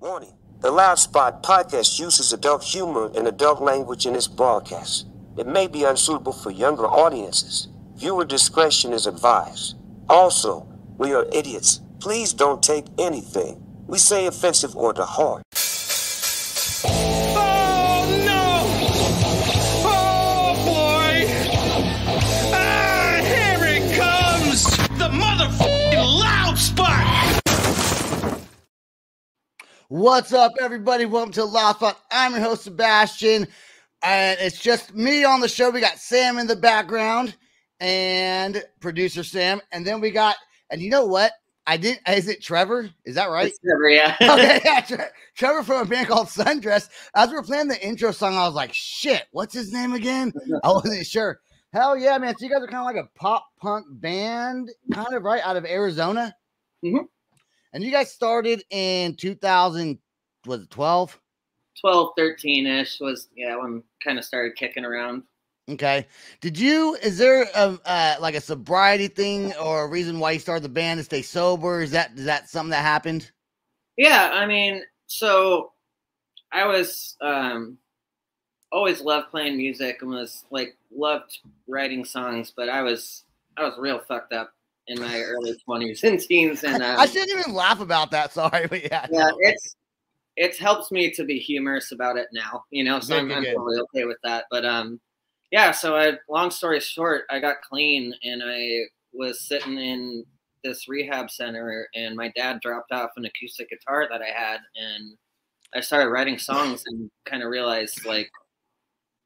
Warning. The Loud Spot podcast uses adult humor and adult language in its broadcast. It may be unsuitable for younger audiences. Viewer discretion is advised. Also, we are idiots. Please don't take anything we say offensive or to heart. Oh no! Oh boy! Ah, here it comes! The motherfucking Loud Spot! What's up, everybody? Welcome to Loud Spot. I'm your host, Sebastian, and it's just me on the show. We got Sam in the background and producer Sam, and then we got, and you know what? Is it Trevor? Is that right? It's Trevor, yeah. Okay, yeah, Trevor from a band called Sundressed. As we were playing the intro song, I was like, shit, what's his name again? I wasn't sure. Hell yeah, man. So you guys are kind of like a pop punk band, kind of, right, out of Arizona? Mm-hmm. And you guys started in 2000, was it 12? 12, 13-ish was, when kind of started kicking around. Okay. Is there like a sobriety thing or a reason why you started the band to stay sober? Is that something that happened? Yeah, I mean, so I was always loved playing music and was like loved writing songs, but I was real fucked up in my early 20s and teens, and I shouldn't even laugh about that. Sorry, but yeah, no. It helps me to be humorous about it now, so I'm totally okay with that. But yeah, so long story short, I got clean and I was sitting in this rehab center and my dad dropped off an acoustic guitar that I had, and I started writing songs and kind of realized like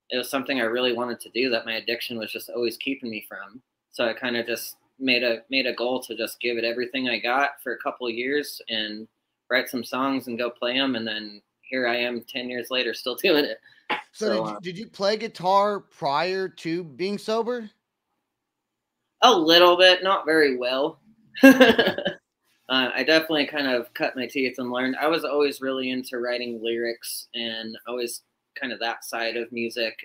it was something I really wanted to do that my addiction was just always keeping me from. So I kind of just made a goal to just give it everything I got for a couple of years and write some songs and go play them. And then here I am 10 years later, still doing it. So did you play guitar prior to being sober? A little bit, not very well. I definitely kind of cut my teeth and learned. I was always really into writing lyrics and always kind of that side of music,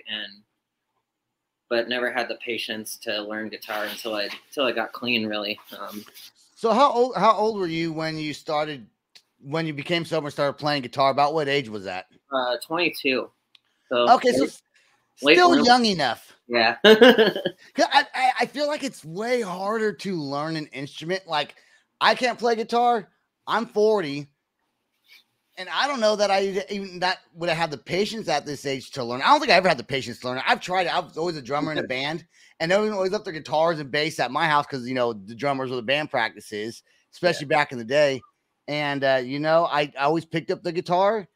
but never had the patience to learn guitar until I got clean, really. So how old were you when you became sober and started playing guitar? About what age was that? 22. So okay, so still young enough. Yeah. I feel like it's way harder to learn an instrument. Like, I can't play guitar. I'm 40. And I don't know that I even would have had the patience at this age to learn. I don't think I ever had the patience to learn. I've tried it. I was always a drummer in a band, and everyone always left their guitars and bass at my house because the drummers were the band practices, especially back in the day. And I always picked up the guitar,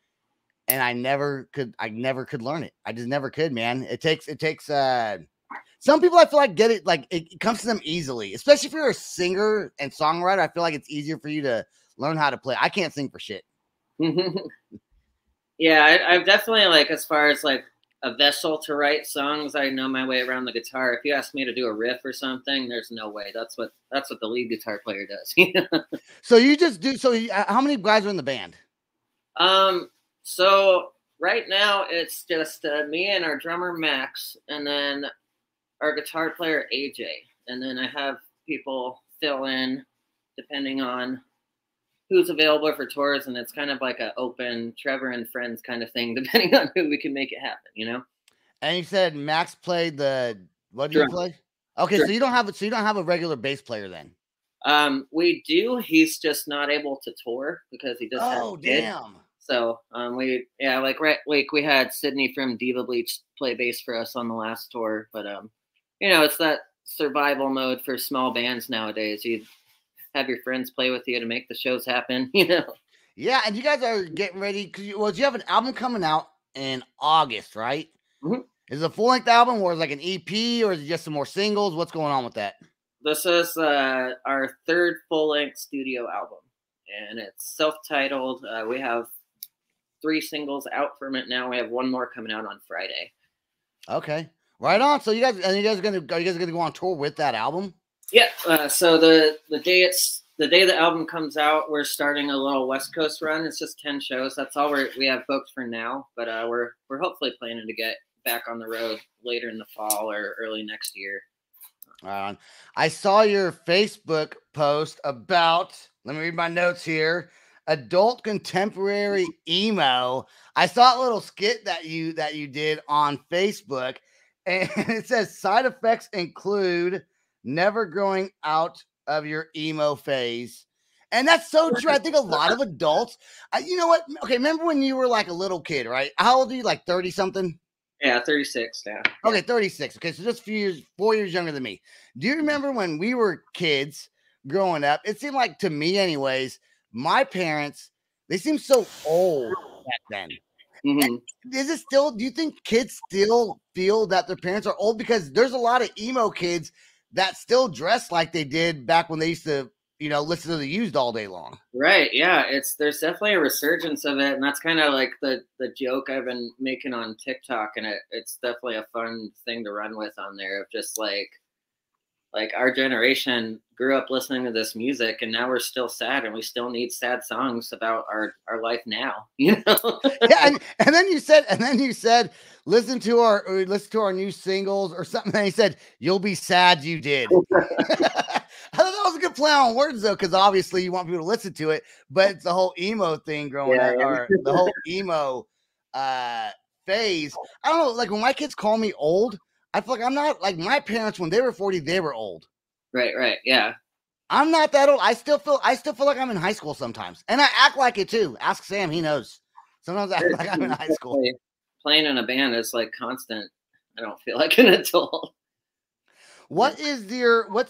and I never could learn it. I just never could, man. It takes some people I feel like get it, like it comes to them easily, especially if you're a singer and songwriter. I feel like it's easier for you to learn how to play. I can't sing for shit. Yeah, I've definitely, like, as far as like a vessel to write songs, I know my way around the guitar. If you ask me to do a riff or something, there's no way. That's what the lead guitar player does. So you just do. So how many guys are in the band? So right now it's just me and our drummer Max, and then our guitar player AJ, and then I have people fill in depending on who's available for tours, and it's kind of like a open Trevor and friends kind of thing, depending on who we can make it happen, And you said Max played what do you play? Okay, Drum. so you don't have a regular bass player then. We do. He's just not able to tour because he doesn't have a kid. Damn. So we had Sydney from Diva Bleach play bass for us on the last tour, but it's that survival mode for small bands nowadays. You have your friends play with you to make the shows happen, Yeah, and you guys are getting ready because you have an album coming out in August, right? Mm-hmm. Is it a full-length album, or is it like an EP, or is it just some more singles? What's going on with that? This is our third full-length studio album, and it's self-titled. We have 3 singles out from it now. We have 1 more coming out on Friday. Okay, right on. So are you guys gonna go on tour with that album? Yeah. So the day the album comes out, we're starting a little West Coast run. It's just 10 shows. That's all we have booked for now. But we're hopefully planning to get back on the road later in the fall or early next year. I saw your Facebook post about. Let me read my notes here. adult contemporary emo. I saw a little skit that you did on Facebook, and it says side effects include never growing out of your emo phase. And that's so true. I think a lot of adults, you know what? Okay, remember when you were like a little kid, right? How old are you? Like 30 something? Yeah, 36 now. Okay, 36. Okay, so just a few years, 4 years younger than me. Do you remember when we were kids growing up? It seemed like, to me anyways, my parents, they seemed so old back then. Is it still, do you think kids still feel that their parents are old? Because there's a lot of emo kids that still dress like they did back when they used to, you know, listen to the Used all day long. Right. Yeah. There's definitely a resurgence of it. And that's kind of like the joke I've been making on TikTok. And it's definitely a fun thing to run with on there, of just like our generation grew up listening to this music, and now we're still sad, and we still need sad songs about our life now, you know? Yeah. And then you said, listen to our new singles or something. And he said, you'll be sad you did. I thought that was a good play on words, though, because obviously you want people to listen to it, but it's the whole emo thing growing up, or the whole emo phase. I don't know, like when my kids call me old, I feel like I'm not like my parents when they were 40, they were old. Right. Yeah. I'm not that old. I still feel like I'm in high school sometimes. And I act like it too. Ask Sam, he knows. Sometimes I act like I'm in high school. Playing in a band is like constant. I don't feel like an adult. What's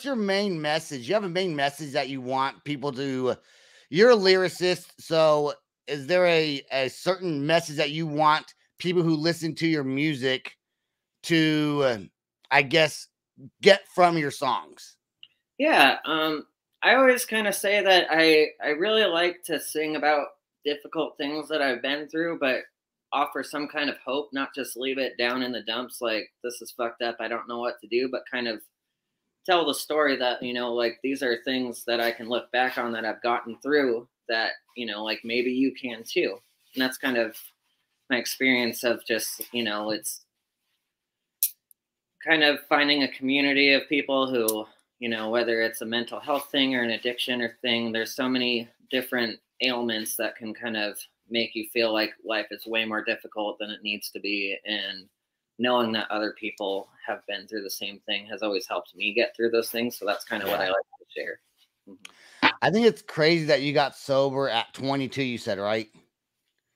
your main message? You have a main message that you want people to, you're a lyricist. So is there a certain message that you want people who listen to your music to, I guess, get from your songs? Yeah. I always kind of say that I really like to sing about difficult things that I've been through, but offer some kind of hope, not just leave it down in the dumps like this is fucked up, I don't know what to do, but kind of tell the story that, you know, like these are things that I can look back on that I've gotten through that, you know, like maybe you can too. And that's kind of my experience of just, you know, it's kind of finding a community of people who, you know, whether it's a mental health thing or an addiction or thing, there's so many different ailments that can kind of make you feel like life is way more difficult than it needs to be. And knowing that other people have been through the same thing has always helped me get through those things. So that's kind of what I like to share. I think it's crazy that you got sober at 22, you said, right?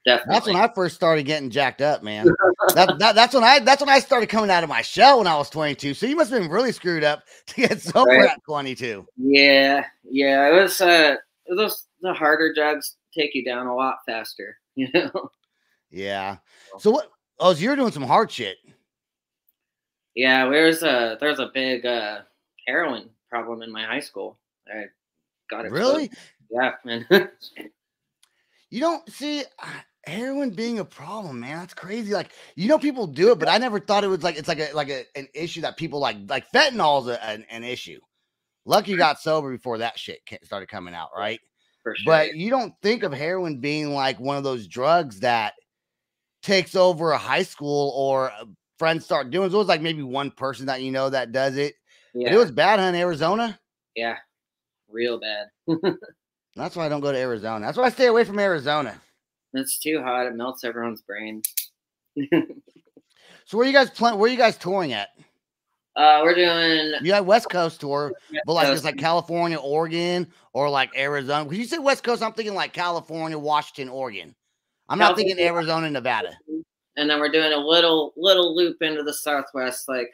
Definitely. That's when I first started getting jacked up, man. That's when I started coming out of my shell when I was 22. So you must have been really screwed up to get sober at 22. Yeah. It was the harder drugs take you down a lot faster, you know? Yeah. So what? Oh, so you're doing some hard shit. Yeah, there's a big heroin problem in my high school. I got it. Really? Yeah, man. You don't see heroin being a problem, man. That's crazy. Like, you know, people do it, but I never thought it was like, it's like an issue that people like fentanyl is an issue. Lucky you got sober before that shit started coming out, right? For sure. But you don't think of heroin being like one of those drugs that takes over a high school or friends start doing. So it was like maybe one person that you know that does it. Yeah. But it was bad, huh, in Arizona? Yeah, real bad. That's why I don't go to Arizona. That's why I stay away from Arizona. It's too hot. It melts everyone's brain. So where are you guys touring at? We're doing. You have West Coast tour, but like it's like California, Oregon, or like Arizona. When you say West Coast, I'm thinking like California, Washington, Oregon. I'm not thinking Arizona, Nevada. And then we're doing a little loop into the Southwest, like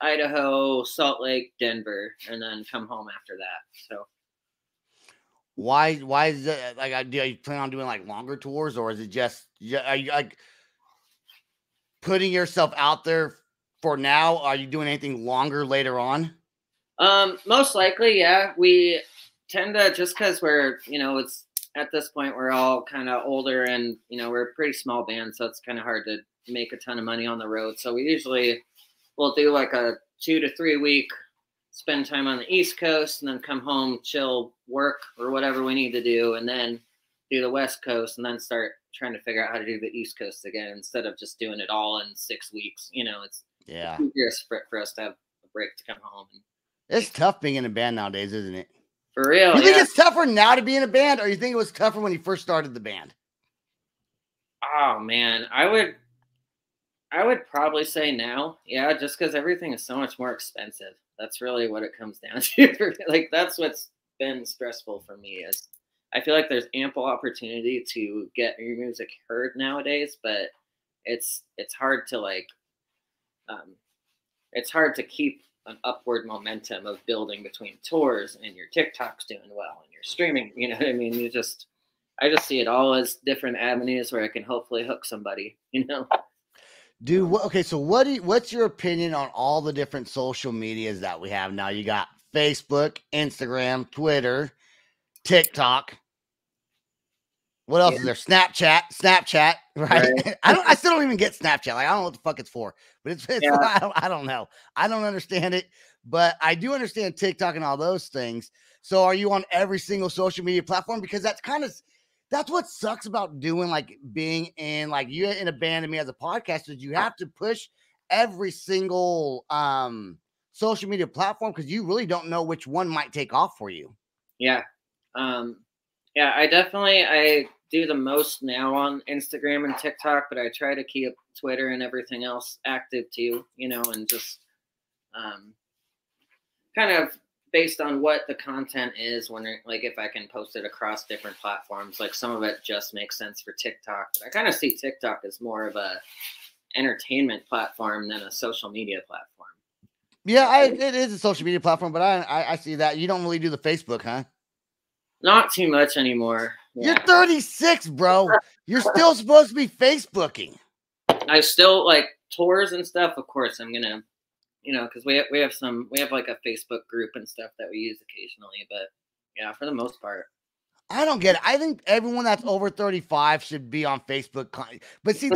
Idaho, Salt Lake, Denver, and then come home after that. So. Why is it like? Do you plan on doing like longer tours, or is it just are you like putting yourself out there for now? Are you doing anything longer later on? Most likely, yeah. We tend to, just because we're, you know, it's at this point we're all kind of older, and you know we're a pretty small band, so it's kind of hard to make a ton of money on the road. So we usually will do like a 2 to 3 week. Spend time on the East Coast and then come home, chill, work or whatever we need to do, and then do the West Coast, and then start trying to figure out how to do the East Coast again instead of just doing it all in 6 weeks. You know, it's easier for us to have a break to come home. It's tough being in a band nowadays, isn't it? For real. You think it's tougher now to be in a band, or you think it was tougher when you first started the band? Oh man, I would probably say now. Yeah, just because everything is so much more expensive. That's really what it comes down to. Like, that's what's been stressful for me, is I feel like there's ample opportunity to get your music heard nowadays, but it's hard to it's hard to keep an upward momentum of building between tours and your TikTok's doing well and your streaming. You know what I mean? I just see it all as different avenues where I can hopefully hook somebody, you know? Dude, okay, so what's your opinion on all the different social medias that we have now? You got Facebook, Instagram, Twitter, TikTok. What else is there? Snapchat, right? I still don't even get Snapchat. Like, I don't know what the fuck it's for, but it's I don't know. I don't understand it, but I do understand TikTok and all those things. So are you on every single social media platform? Because that's what sucks about doing, like, being in, like, you in a band and me as a podcaster, is you have to push every single social media platform, because you really don't know which one might take off for you. Yeah. Yeah, I do the most now on Instagram and TikTok, but I try to keep Twitter and everything else active too, you know, and just kind of based on what the content is, when, like, if I can post it across different platforms, like some of it just makes sense for TikTok, but I kind of see TikTok as more of a entertainment platform than a social media platform. Yeah, it is a social media platform, but I see that. You don't really do the Facebook, huh? Not too much anymore. Yeah. You're 36, bro. You're still supposed to be Facebooking. I still, like, tours and stuff. Of course, I'm gonna, you know, because we have like a Facebook group and stuff that we use occasionally. But yeah, for the most part, I don't get it. I think everyone that's over 35 should be on Facebook. But see,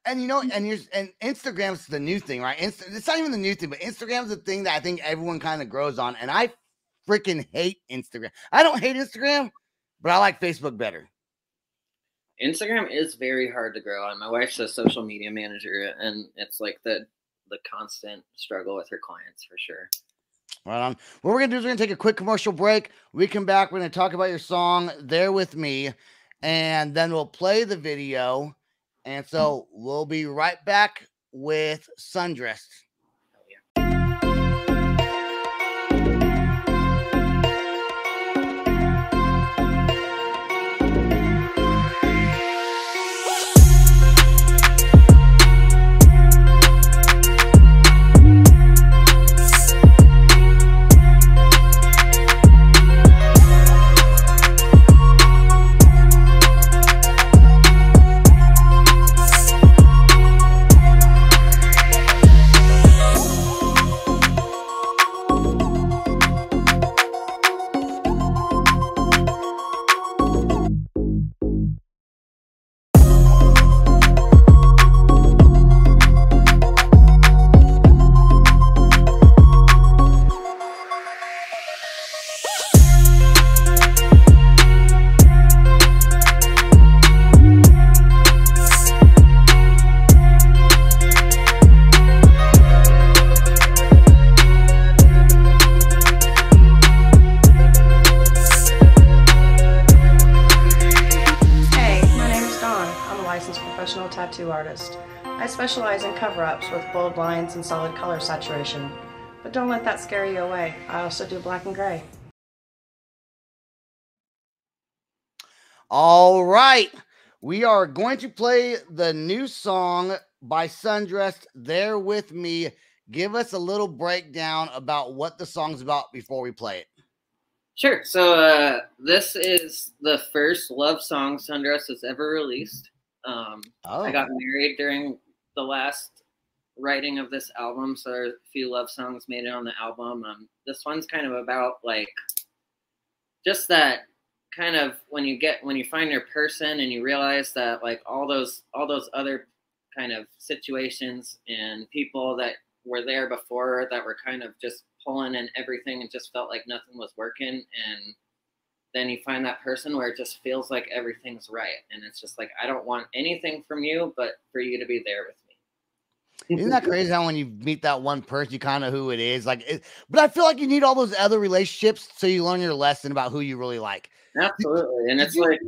and Instagram's the new thing, right? It's not even the new thing, but Instagram's the thing that I think everyone kind of grows on. And I freaking hate Instagram. I don't hate Instagram, but I like Facebook better. Instagram is very hard to grow on. My wife's a social media manager, and it's like the constant struggle with her clients, for sure. Right on. What we're going to do is we're going to take a quick commercial break. We come back. We're going to talk about your song, There With Me, and then we'll play the video. And so we'll be right back with Sundressed. Artist. I specialize in cover-ups with bold lines and solid color saturation. But don't let that scare you away. I also do black and gray. All right. We are going to play the new song by Sundressed, There With Me. Give us a little breakdown about what the song's about before we play it. Sure. So this is the first love song Sundressed has ever released. I got married during the last writing of this album, so a few love songs made it on the album. This one's kind of about, like, just that kind of when you find your person and you realize that, like, all those other kind of situations and people that were there before that were kind of just pulling in everything and just felt like nothing was working, and then you find that person where it just feels like everything's right. And it's just like, I don't want anything from you but for you to be there with me. Isn't that crazy how when you meet that one person, you kind of who it is? Like, but I feel like you need all those other relationships so you learn your lesson about who you really like. Absolutely. And it's like,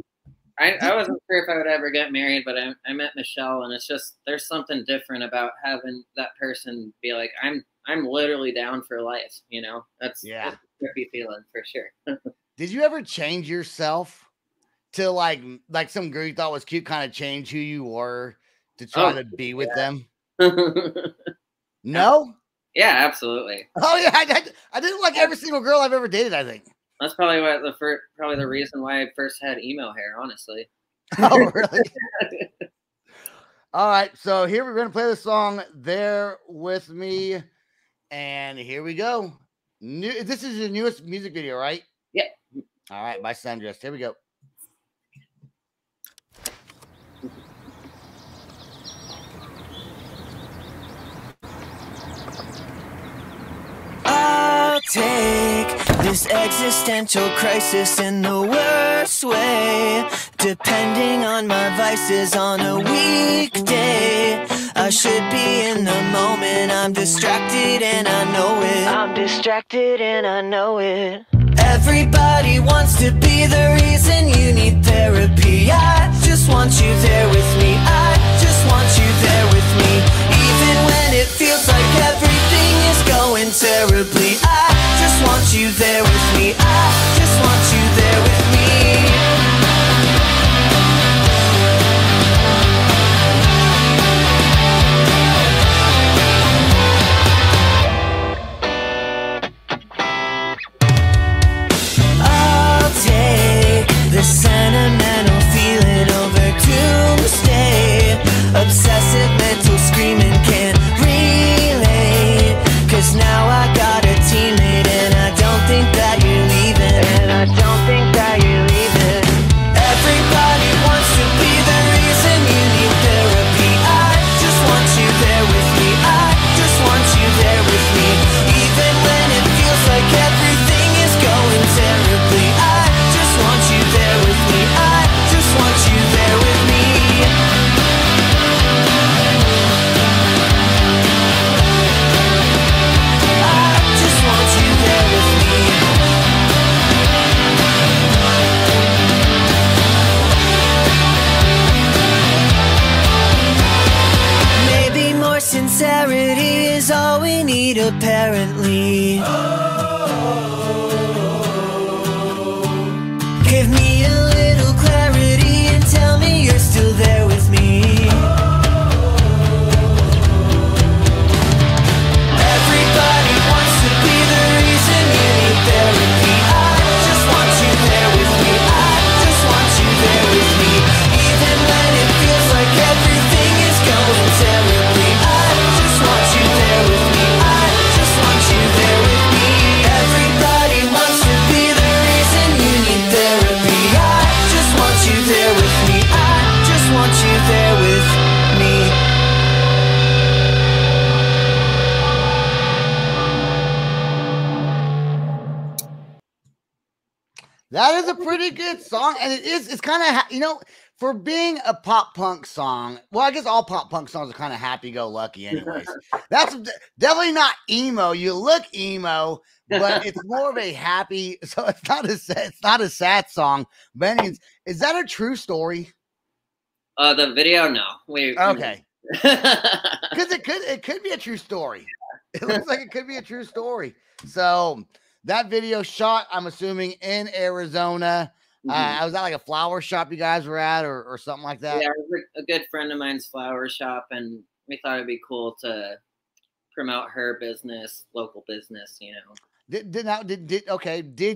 I wasn't sure if I would ever get married, but I met Michelle, and it's just, there's something different about having that person be like, I'm literally down for life. You know, that's a trippy feeling for sure. Did you ever change yourself to like some girl you thought was cute, kind of change who you were to try to be with them? No? Yeah, absolutely. Oh yeah, I didn't like every single girl I've ever dated, I think. That's probably probably the reason why I first had emo hair, honestly. Oh, really? All right, so here we're going to play the song "There With Me," and here we go. This is your newest music video, right? Yeah. All right, by Sundressed. Here we go. I'll take this existential crisis in the worst way, depending on my vices on a weekday. I should be in the moment, I'm distracted and I know it. I'm distracted and I know it. Everybody wants to be the reason you need therapy. I just want you there with me. I just want you there with me. Even when it feels like everything is going terribly, I just want you there with me. I just want you there with me. I'll take the sentimental feeling over doomsday. Obsessive mental screaming can't relate, 'cause now I got a teammate and I don't think that you're leaving. And I don't think that you're leaving. Everybody wants to be the reason you need therapy. I just want you there with me. I just want you there with me. Even when it feels like everything is going terribly, I just want you there with me. I just want you there with me. Maybe more sincerity is all we need, apparently. Give me a little clarity and tell me you're still there with me. Everybody wants to be the reason you need therapy. I just want you there with me. I just want you there with me. Even when it feels like everything is going terribly, I just want you there with me. I just want you there with me. Everybody wants to be the reason you need therapy. I just want you there with me. I just want you there with me. That is a pretty good song, and it's kind of, you know, for being a pop punk song. Well, I guess all pop punk songs are kind of happy-go-lucky anyways. That's definitely not emo. You look emo, but it's more of a happy, so it's not a sad song. But anyways, is that a true story? The video, no. Okay. Because it could be a true story. It looks like it could be a true story. So that video shot, I'm assuming, in Arizona. Was that like a flower shop you guys were at, or something like that? Yeah, it was a good friend of mine's flower shop, and we thought it'd be cool to promote her business, local business, you know. Did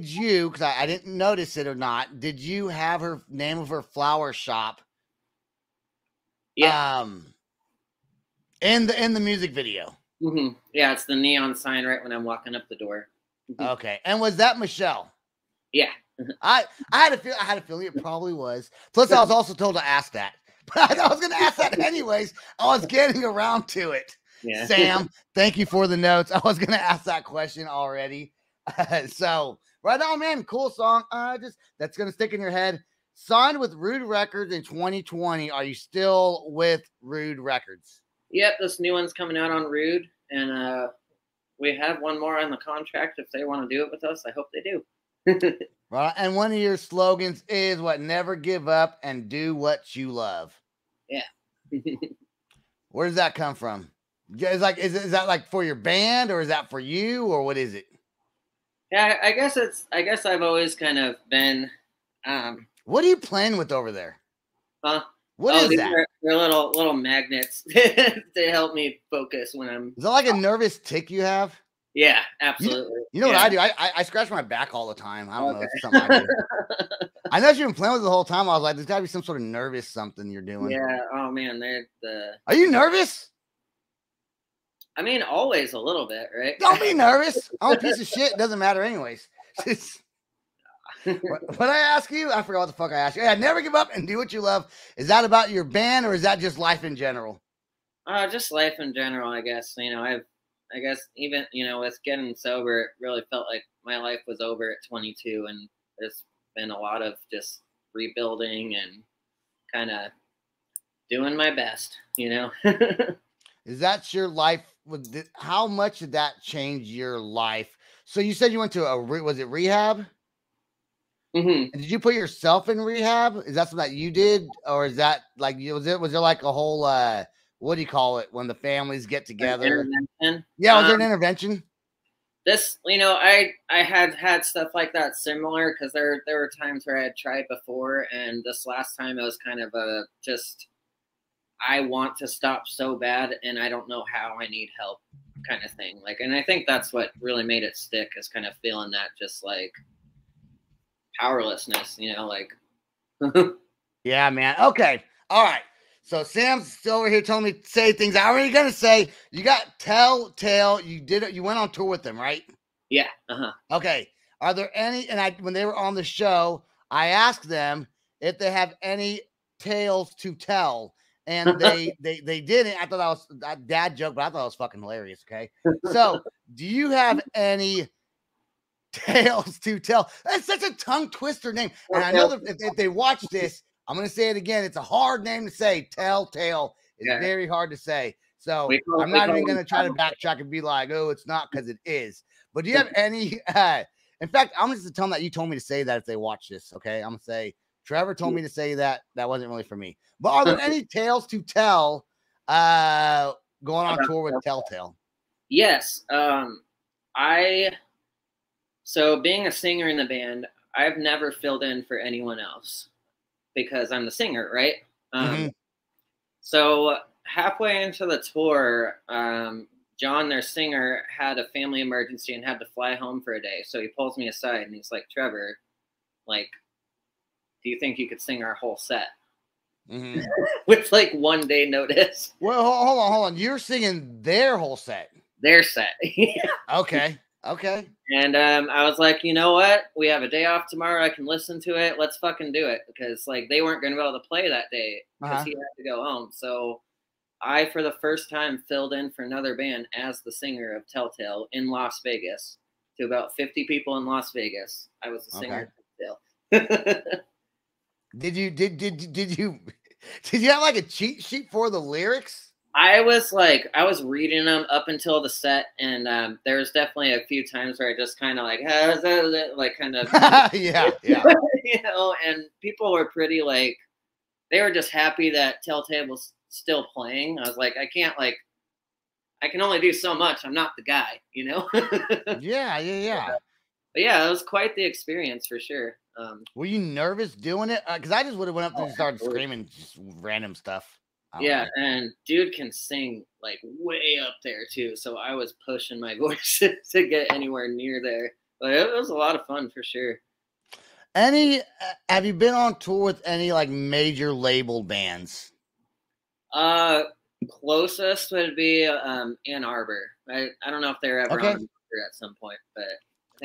you, because I didn't notice it or not, did you have her name of her flower shop? Yeah. In the music video. Yeah, it's the neon sign right when I'm walking up the door. Okay. And was that Michelle? Yeah. I had a feeling it probably was. Plus, I was also told to ask that. But I was going to ask that anyways. I was getting around to it. Yeah. Sam, thank you for the notes. I was going to ask that question already. So, right on, man. Cool song. That's going to stick in your head. Signed with Rude Records in 2020. Are you still with Rude Records? Yep, this new one's coming out on Rude, and we have one more on the contract. If they want to do it with us, I hope they do. Right. And one of your slogans is what? Never give up and do what you love. Yeah. Where does that come from? Is that like for your band, or is that for you, or what is it? Yeah, I guess I've always kind of been. What are you playing with over there? Huh? What is that? They're little magnets to help me focus when I'm. Is that like a nervous tick you have? Yeah, absolutely. You know what I do? I scratch my back all the time. I don't know. It's something I do. I know you've been playing with it the whole time. I was like, there's got to be some sort of nervous something you're doing. Yeah. Oh man, Are you nervous? I mean, always a little bit, right? Don't be nervous. I'm a piece of shit. It doesn't matter anyways. What I ask you, I forgot what the fuck I asked you. Yeah, never give up and do what you love. Is that about your band, or is that just life in general? Just life in general, I guess. I guess even, with getting sober, it really felt like my life was over at 22, and there's been a lot of just rebuilding and kind of doing my best, Is that your life? How much did that change your life? So you said you went to was it rehab? Mm-hmm. And did you put yourself in rehab? Is that something that you did, or is that like was there like a whole what do you call it when the families get together? Intervention. Yeah, was there an intervention? This, I had stuff like that similar, because there were times where I had tried before, and this last time it was kind of I want to stop so bad, and I don't know how, I need help kind of thing. And I think that's what really made it stick, is kind of feeling that just like powerlessness, Yeah, man. Okay. All right. So Sam's still over here telling me to say things I already gonna say. You got Telltale. You did it. You went on tour with them, right? Yeah. Okay. Are there any? And when they were on the show, I asked them if they have any tales to tell, and they didn't. I thought that was a dad joke, but I thought it was fucking hilarious. Okay. So, do you have any tales to tell? That's such a tongue twister name, and I know that if they watch this, I'm going to say it again. It's a hard name to say. Telltale is very hard to say. So I'm not even going to try to backtrack and be like, oh, it's not, because it is. But do you have any? In fact, I'm just going to tell them that you told me to say that if they watch this. Okay. I'm going to say, Trevor told me to say that. That wasn't really for me. But are there any tales to tell going on tour with Telltale? Yes. So being a singer in the band, I've never filled in for anyone else, because I'm the singer, right? So halfway into the tour, John, their singer, had a family emergency and had to fly home for a day. So he pulls me aside and he's like, Trevor, do you think you could sing our whole set? With 1 day notice. Well, hold on. You're singing their whole set. Their set. Okay. And I was like, you know what? We have a day off tomorrow. I can listen to it. Let's fucking do it. Because they weren't going to be able to play that day, because he had to go home. So I, for the first time, filled in for another band as the singer of Telltale in Las Vegas, to about 50 people in Las Vegas. I was the singer of Telltale. Did you have a cheat sheet for the lyrics? I was reading them up until the set, and there was definitely a few times where I just kind of yeah. And people were pretty they were just happy that Telltale was still playing. I was like, I can only do so much. I'm not the guy, Yeah. But yeah, it was quite the experience for sure. Were you nervous doing it? Because I just would have went up there and started screaming just random stuff. Yeah, and dude can sing way up there too. So I was pushing my voice to get anywhere near there. But it was a lot of fun for sure. Have you been on tour with any major label bands? Closest would be Ann Arbor. I don't know if they're ever on tour at some point, but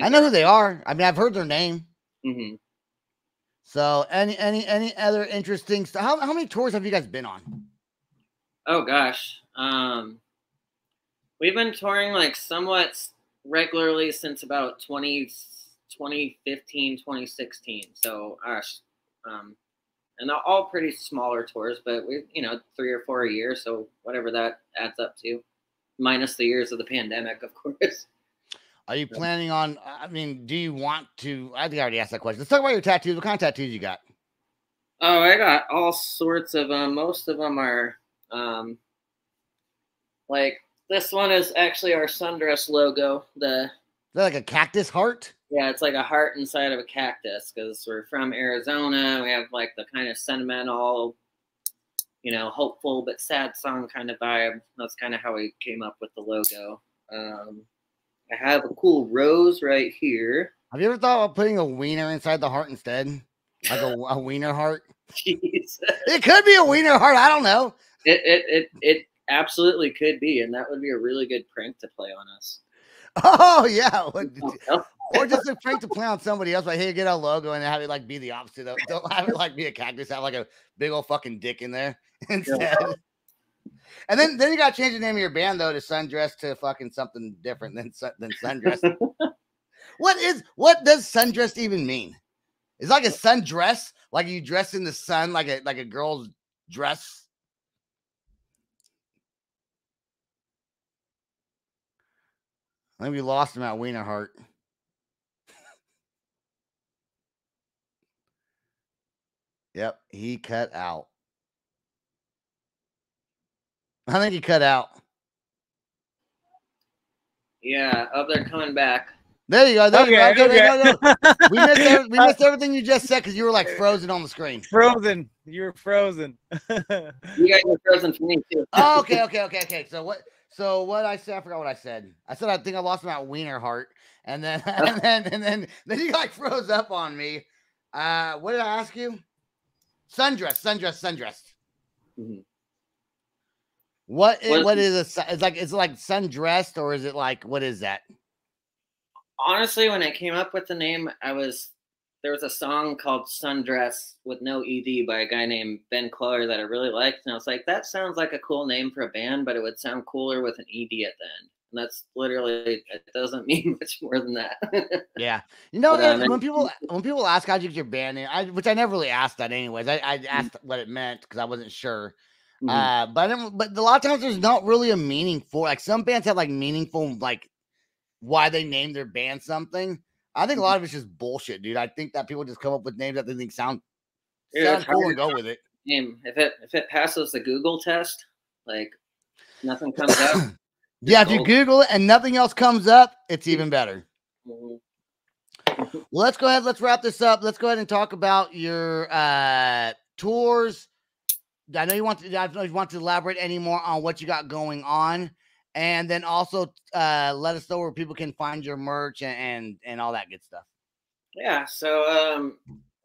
I know who they are. I mean, I've heard their name. Mm-hmm. So any other interesting stuff? How many tours have you guys been on? Oh gosh. We've been touring somewhat regularly since about 2015, 2016. So and and they're all pretty smaller tours, but we, 3 or 4 a year. So whatever that adds up to, minus the years of the pandemic, of course. Are you planning on, I mean, do you want to, I think I already asked that question. Let's talk about your tattoos. What kind of tattoos you got? Oh, I got all sorts of them. Most of them are, like, this one is actually our Sundressed logo. Is that like a cactus heart? Yeah, it's like a heart inside of a cactus because we're from Arizona. We have like the kind of sentimental, hopeful but sad song kind of vibe. That's kind of how we came up with the logo. I have a cool rose right here. Have you ever thought of putting a wiener inside the heart instead? Like a wiener heart? Jeez. It could be a wiener heart. I don't know. It absolutely could be, and that would be a really good prank to play on us. Oh, yeah. Or just a prank to play on somebody else. Like, hey, get a logo and have it like be the opposite. Don't have it like be a cactus, have like a big old fucking dick in there instead. Yeah. And then you got to change the name of your band, though, to Sundressed to fucking something different than Sundressed. What does Sundressed even mean? It's like a sundress, like you dress in the sun, like a girl's dress. I think we lost him at Wiener Heart. Yep, he cut out. I think he cut out. Yeah, they're coming back. There you go. There you go. Okay. We missed everything you just said because you were like frozen on the screen. Frozen. You were frozen. You guys were frozen for me too. Oh, okay. So what I said, I forgot what I said. I said I think I lost my Wiener Heart, and then then you like froze up on me. What did I ask you? Sundressed. Mm-hmm. What is it's like sundressed, or is it like, what is that? Honestly, when I came up with the name, there was a song called Sundress with no ED by a guy named Ben Clower that I really liked. And I was like, that sounds like a cool name for a band, but it would sound cooler with an ED at the end. And that's literally, it doesn't mean much more than that. Yeah. When people ask how'd you get your band name, which I never really asked that anyways. I asked what it meant because I wasn't sure. Mm-hmm. But a lot of times there's not really a meaning for, like, some bands have like meaningful, like, why they named their band something. I think a lot of it's just bullshit, dude. I think that people just come up with names that they think sound cool and go with it. Name. If it passes the Google test, like, nothing comes up. Yeah, if you Google it and nothing else comes up, it's even better. Mm-hmm. Well, let's go ahead. Let's wrap this up. Let's go ahead and talk about your tours. I know you want to elaborate any more on what you got going on. And then also let us know where people can find your merch and all that good stuff. Yeah, so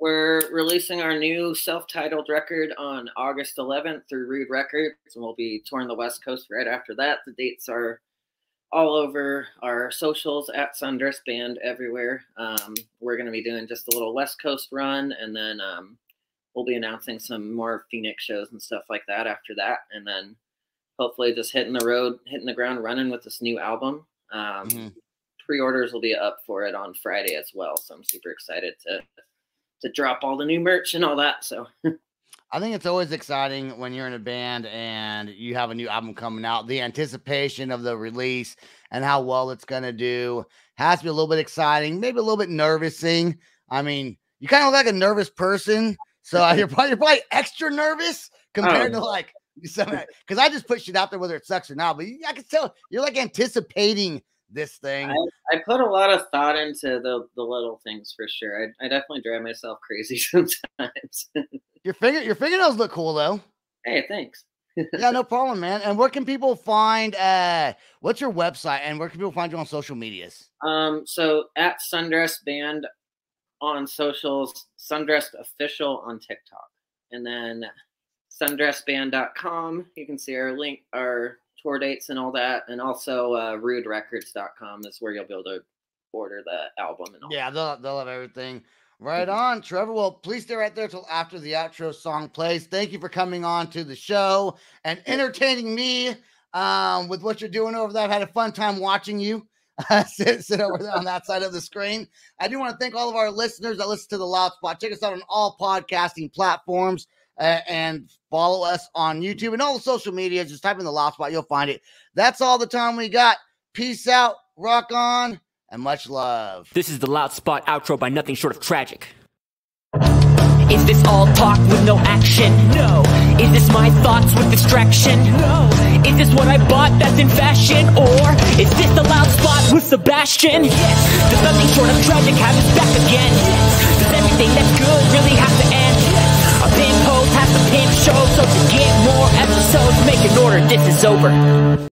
we're releasing our new self-titled record on August 11th through Rude Records, and we'll be touring the West Coast right after that. The dates are all over our socials at Sundressed Band everywhere. We're going to be doing just a little West Coast run, and then we'll be announcing some more Phoenix shows and stuff like that after that, and then hopefully just hitting the ground running with this new album. Pre-orders will be up for it on Friday as well. So I'm super excited to drop all the new merch and all that. So I think it's always exciting when you're in a band and you have a new album coming out. The anticipation of the release and how well it's going to do has to be a little bit exciting, maybe a little bit nervousing. I mean, you kind of look like a nervous person. So you're probably extra nervous compared to like, because I just put shit out there whether it sucks or not, but I can tell you're like anticipating this thing. I put a lot of thought into the little things for sure. I definitely drive myself crazy sometimes. Your fingernails look cool though. Hey, thanks. Yeah, no problem, man. And where can people find what's your website and where can people find you on social medias? So at Sundressed Band on socials, Sundressed Official on TikTok, and then sundressedband.com. You can see our tour dates and all that, and also ruderecords.com is where you'll be able to order the album and all. Yeah, they'll have everything. Right on, Trevor. Well, please stay right there till after the outro song plays. Thank you for coming on to the show and entertaining me with what you're doing over there. I've had a fun time watching you. sit over there on that side of the screen. I do want to thank all of our listeners that listen to The Loud Spot. Check us out on all podcasting platforms and follow us on YouTube and all the social media. Just type in The Loud Spot. You'll find it. That's all the time we got. Peace out, rock on, and much love. This is The Loud Spot outro by nothing short of tragic. Is this all talk with no action? No. Is this my thoughts with distraction? No. Is this what I bought that's in fashion? Or is this The Loud Spot with Sebastian? Yes. Does nothing short of tragic have us back again? Yes. Does everything that's good really have to end? Yes. Our pin post has to pin show, so to get more episodes, make an order, this is over.